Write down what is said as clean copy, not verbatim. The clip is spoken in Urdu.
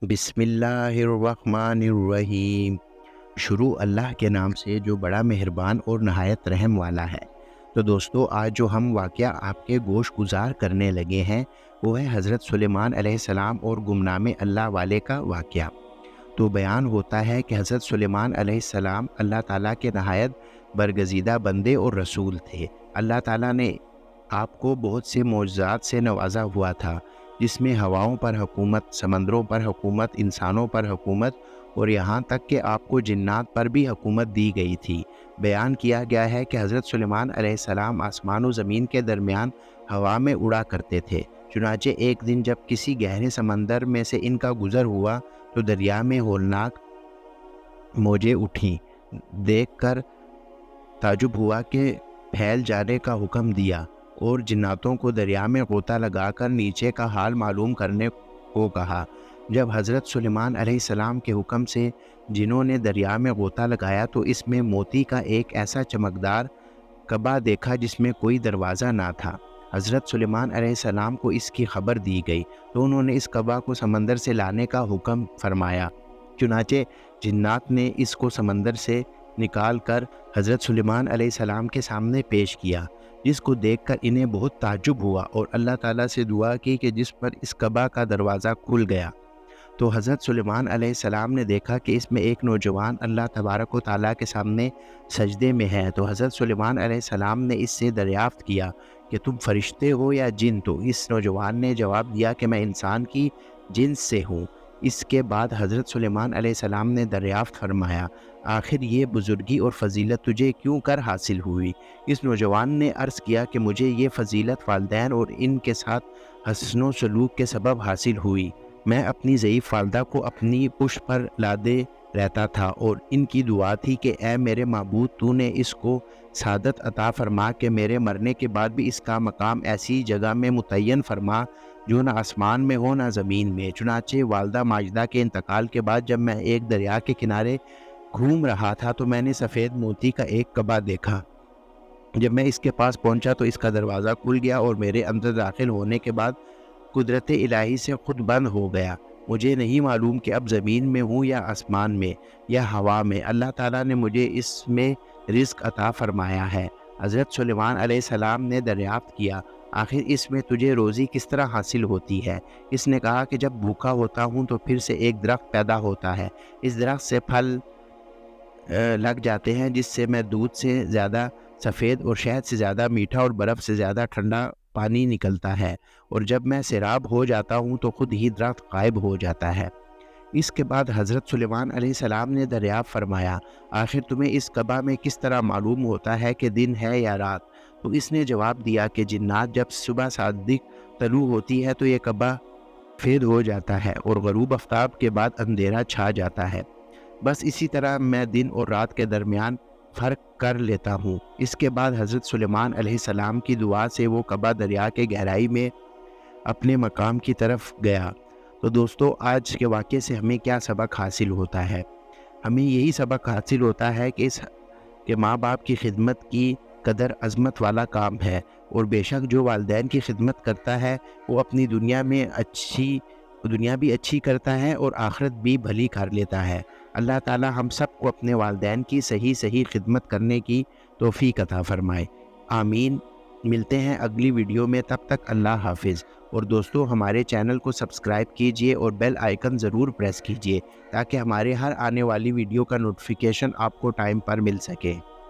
بسم اللہ الرحمن الرحیم۔ شروع اللہ کے نام سے جو بڑا مہربان اور نہایت رحم والا ہے۔ تو دوستو، آج جو ہم واقعہ آپ کے گوش گزار کرنے لگے ہیں وہ ہے حضرت سلیمان علیہ السلام اور گمنام اللہ والے کا واقعہ۔ تو بیان ہوتا ہے کہ حضرت سلیمان علیہ السلام اللہ تعالیٰ کے نہایت برگزیدہ بندے اور رسول تھے۔ اللہ تعالیٰ نے آپ کو بہت سے معجزات سے نوازا ہوا تھا، جس میں ہواؤں پر حکومت، سمندروں پر حکومت، انسانوں پر حکومت اور یہاں تک کہ آپ کو جنات پر بھی حکومت دی گئی تھی۔ بیان کیا گیا ہے کہ حضرت سلیمان علیہ السلام آسمان و زمین کے درمیان ہوا میں اڑا کرتے تھے۔ چنانچہ ایک دن جب کسی گہرے سمندر میں سے ان کا گزر ہوا تو دریا میں ہولناک موجیں اٹھیں۔ دیکھ کر تعجب ہوا کہ پھیل جانے کا حکم دیا اور جناتوں کو دریا میں غوطہ لگا کر نیچے کا حال معلوم کرنے کو کہا۔ جب حضرت سلیمان علیہ السلام کے حکم سے جنوں نے دریا میں غوطہ لگایا تو اس میں موتی کا ایک ایسا چمکدار کعبہ دیکھا جس میں کوئی دروازہ نہ تھا۔ حضرت سلیمان علیہ السلام کو اس کی خبر دی گئی تو انہوں نے اس کعبہ کو سمندر سے لانے کا حکم فرمایا۔ چنانچہ جنات نے اس کو سمندر سے نکال کر حضرت سلیمان علیہ السلام کے سامنے پیش کیا، جس کو دیکھ کر انہیں بہت تعجب ہوا اور اللہ تعالیٰ سے دعا کی کہ جس پر اس کعبہ کا دروازہ کھل گیا۔ تو حضرت سلیمان علیہ السلام نے دیکھا کہ اس میں ایک نوجوان اللہ تبارک و تعالیٰ کے سامنے سجدے میں ہے۔ تو حضرت سلیمان علیہ السلام نے اس سے دریافت کیا کہ تم فرشتے ہو یا جن؟ تو اس نوجوان نے جواب دیا کہ میں انسان کی جنس سے ہوں۔ اس کے بعد حضرت سلیمان علیہ السلام نے دریافت فرمایا، آخر یہ بزرگی اور فضیلت تجھے کیوں کر حاصل ہوئی؟ اس نوجوان نے عرض کیا کہ مجھے یہ فضیلت والدین اور ان کے ساتھ حسن و سلوک کے سبب حاصل ہوئی۔ میں اپنی ضعیف والدہ کو اپنی پشت پر لادے رہتا تھا اور ان کی دعا تھی کہ اے میرے معبود، تو نے اس کو سعادت عطا فرما کہ میرے مرنے کے بعد بھی اس کا مقام ایسی جگہ میں متعین فرما جو نہ آسمان میں ہو نہ زمین میں۔ چنانچہ والدہ ماجدہ کے انتقال کے بعد جب میں ایک دریا کے کنارے گھوم رہا تھا تو میں نے سفید موتی کا ایک کعبہ دیکھا۔ جب میں اس کے پاس پہنچا تو اس کا دروازہ کھل گیا اور میرے اندر داخل ہونے کے بعد قدرت الہی سے خود بند ہو گیا۔ مجھے نہیں معلوم کہ اب زمین میں ہوں یا آسمان میں یا ہوا میں، اللہ تعالیٰ نے مجھے اس میں رزق عطا فرمایا ہے۔ حضرت سلیمان علیہ السلام نے دریافت کیا، آخر اس میں تجھے روزی کس طرح حاصل ہوتی ہے؟ اس نے کہا کہ جب بھوکا ہوتا ہوں تو پھر سے ایک درخت پیدا ہوتا ہے، اس درخت سے پھل لگ جاتے ہیں جس سے میں دودھ سے زیادہ سفید اور شہد سے زیادہ میٹھا اور برف سے زیادہ ٹھنڈا پانی نکلتا ہے، اور جب میں سیراب ہو جاتا ہوں تو خود ہی درخت غائب ہو جاتا ہے۔ اس کے بعد حضرت سلیمان علیہ السلام نے دریافت فرمایا، آخر تمہیں اس کعبہ میں کس طرح معلوم ہوتا ہے کہ دن ہے یا رات؟ تو اس نے جواب دیا کہ جنات جب صبح صادق طلوع ہوتی ہے تو یہ کعبہ سفید ہو جاتا ہے اور غروب آفتاب کے بعد اندھیرا چھا جاتا ہے، بس اسی طرح میں دن اور رات کے درمیان فرق کر لیتا ہوں۔ اس کے بعد حضرت سلیمان علیہ السلام کی دعا سے وہ کعبہ دریا کے گہرائی میں اپنے مقام کی طرف گیا۔ تو دوستو، آج کے واقعے سے ہمیں کیا سبق حاصل ہوتا ہے؟ ہمیں یہی سبق حاصل ہوتا ہے کہ ماں باپ کی خدمت کی قدر عظمت والا کام ہے، اور بے شک جو والدین کی خدمت کرتا ہے وہ اپنی دنیا بھی اچھی کرتا ہے اور آخرت بھی بھلی کر لیتا ہے۔ اللہ تعالی ہم سب کو اپنے والدین کی صحیح خدمت کرنے کی توفیق عطا فرمائے، آمین۔ ملتے ہیں اگلی ویڈیو میں، تب تک اللہ حافظ۔ اور دوستو، ہمارے چینل کو سبسکرائب کیجئے اور بیل آئیکن ضرور پریس کیجئے تاکہ ہمارے ہر آنے والی ویڈیو کا نوٹیفیکیشن آپ کو ٹائم پر مل سکے۔